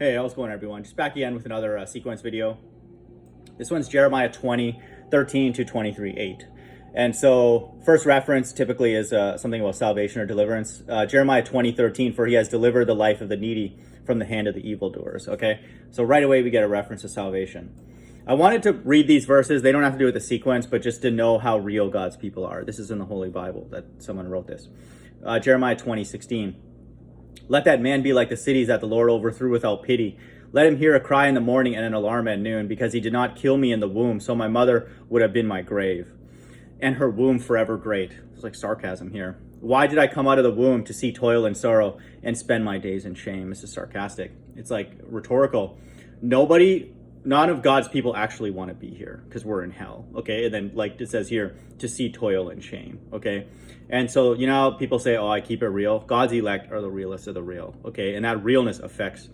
Hey, how's it going, everyone? Just back again with another sequence video. This one's Jeremiah 20:13 to 23:8. And so first reference typically is something about salvation or deliverance. Jeremiah 20:13, for he has delivered the life of the needy from the hand of the evildoers. Okay, so right away we get a reference to salvation. I wanted to read these verses. They don't have to do with the sequence, but just to know how real God's people are. This is in the Holy Bible that someone wrote this. Jeremiah 20:16. Let that man be like the cities that the Lord overthrew without pity. Let him hear a cry in the morning and an alarm at noon, because he did not kill me in the womb, so my mother would have been my grave, and her womb forever great. It's like sarcasm here. Why did I come out of the womb to see toil and sorrow and spend my days in shame? This is sarcastic. It's like rhetorical. None of God's people actually want to be here because we're in hell, okay? And then, like it says here, to see toil and shame, okay? And so, people say, oh, I keep it real. God's elect are the realest of the real, okay? And that realness offends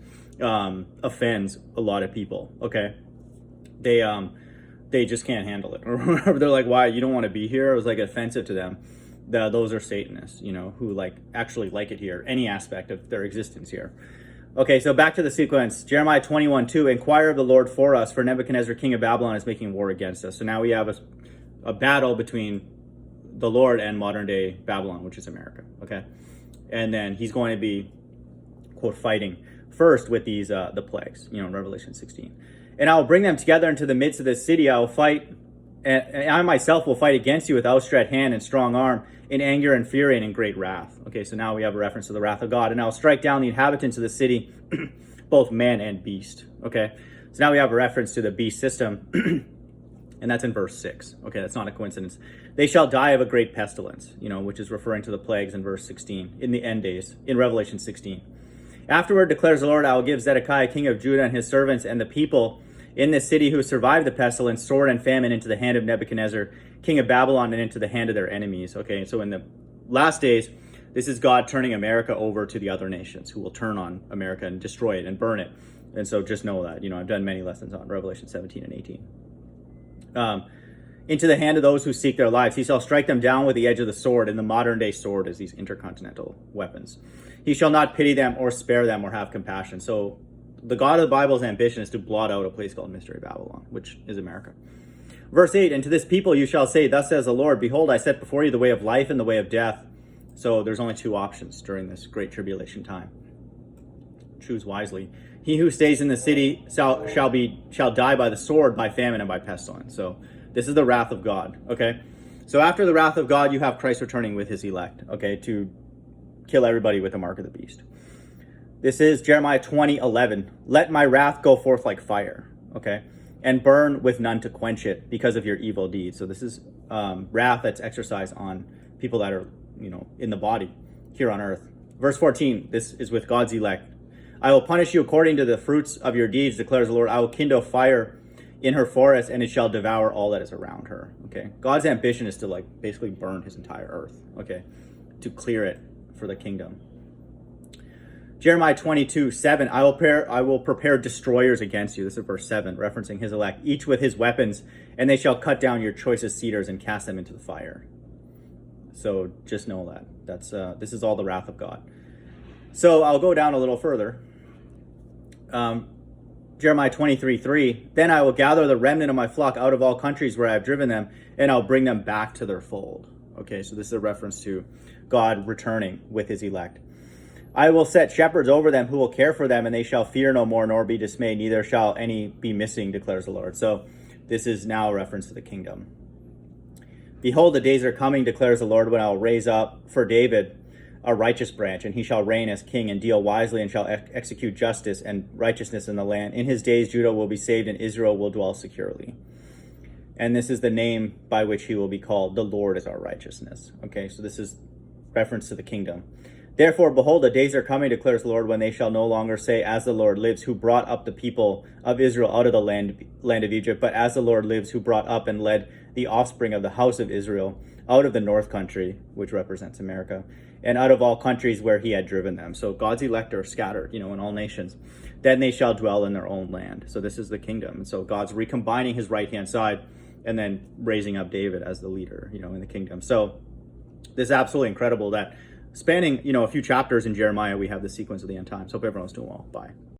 a lot of people, okay? They just can't handle it. Or they're like, why? You don't want to be here? It was like offensive to them. Those are Satanists, who actually like it here, any aspect of their existence here. Okay, so back to the sequence. Jeremiah 21:2, inquire of the Lord for us, for Nebuchadnezzar, king of Babylon, is making war against us. So now we have a battle between the Lord and modern day Babylon, which is America, okay? And then he's going to be, quote, fighting first with these, the plagues, Revelation 16. And I will bring them together into the midst of this city. I will fight, and I myself will fight against you with outstretched hand and strong arm, in anger and fury and in great wrath. Okay, so now we have a reference to the wrath of God. And I'll strike down the inhabitants of the city, both man and beast. Okay, so now we have a reference to the beast system, and that's in verse 6. Okay, that's not a coincidence. They shall die of a great pestilence, which is referring to the plagues in verse 16, in the end days, in Revelation 16. Afterward, declares the Lord, I will give Zedekiah, king of Judah, and his servants and the people in this city who survived the pestilence, sword, and famine into the hand of Nebuchadnezzar, king of Babylon, and into the hand of their enemies. Okay, so in the last days, this is God turning America over to the other nations who will turn on America and destroy it and burn it. And so just know that, I've done many lessons on Revelation 17 and 18. Into the hand of those who seek their lives. He shall strike them down with the edge of the sword, and the modern day sword is these intercontinental weapons. He shall not pity them or spare them or have compassion. So the God of the Bible's ambition is to blot out a place called Mystery Babylon, which is America. Verse 8, and to this people you shall say, thus says the Lord, behold, I set before you the way of life and the way of death. So there's only two options during this great tribulation time. Choose wisely. He who stays in the city shall die by the sword, by famine, and by pestilence. So this is the wrath of God, okay? So after the wrath of God, you have Christ returning with his elect, okay, to kill everybody with the mark of the beast. This is Jeremiah 20:11. Let my wrath go forth like fire, okay? And burn with none to quench it because of your evil deeds. So this is wrath that's exercised on people that are, in the body here on earth. Verse 14, this is with God's elect. I will punish you according to the fruits of your deeds, declares the Lord. I will kindle fire in her forest, and it shall devour all that is around her, okay? God's ambition is to basically burn his entire earth, okay? To clear it for the kingdom. Jeremiah 22:7, I will prepare destroyers against you. This is verse 7, referencing his elect, each with his weapons, and they shall cut down your choicest cedars and cast them into the fire. So just know that. This is all the wrath of God. So I'll go down a little further. Jeremiah 23:3, then I will gather the remnant of my flock out of all countries where I have driven them, and I'll bring them back to their fold. Okay, so this is a reference to God returning with his elect. I will set shepherds over them who will care for them, and they shall fear no more nor be dismayed, neither shall any be missing, declares the Lord. So this is now a reference to the kingdom. Behold, the days are coming, declares the Lord, when I will raise up for David a righteous branch, and he shall reign as king and deal wisely and shall execute justice and righteousness in the land. In his days Judah will be saved and Israel will dwell securely. And this is the name by which he will be called. The Lord is our righteousness. Okay, so this is reference to the kingdom. Therefore, behold, the days are coming, declares the Lord, when they shall no longer say, as the Lord lives, who brought up the people of Israel out of the land of Egypt, but as the Lord lives, who brought up and led the offspring of the house of Israel out of the north country, which represents America, and out of all countries where he had driven them. So God's elect are scattered, in all nations. Then they shall dwell in their own land. So this is the kingdom. And so God's recombining his right-hand side and then raising up David as the leader, in the kingdom. So this is absolutely incredible that spanning, a few chapters in Jeremiah, we have the sequence of the end times. Hope everyone's doing well. Bye.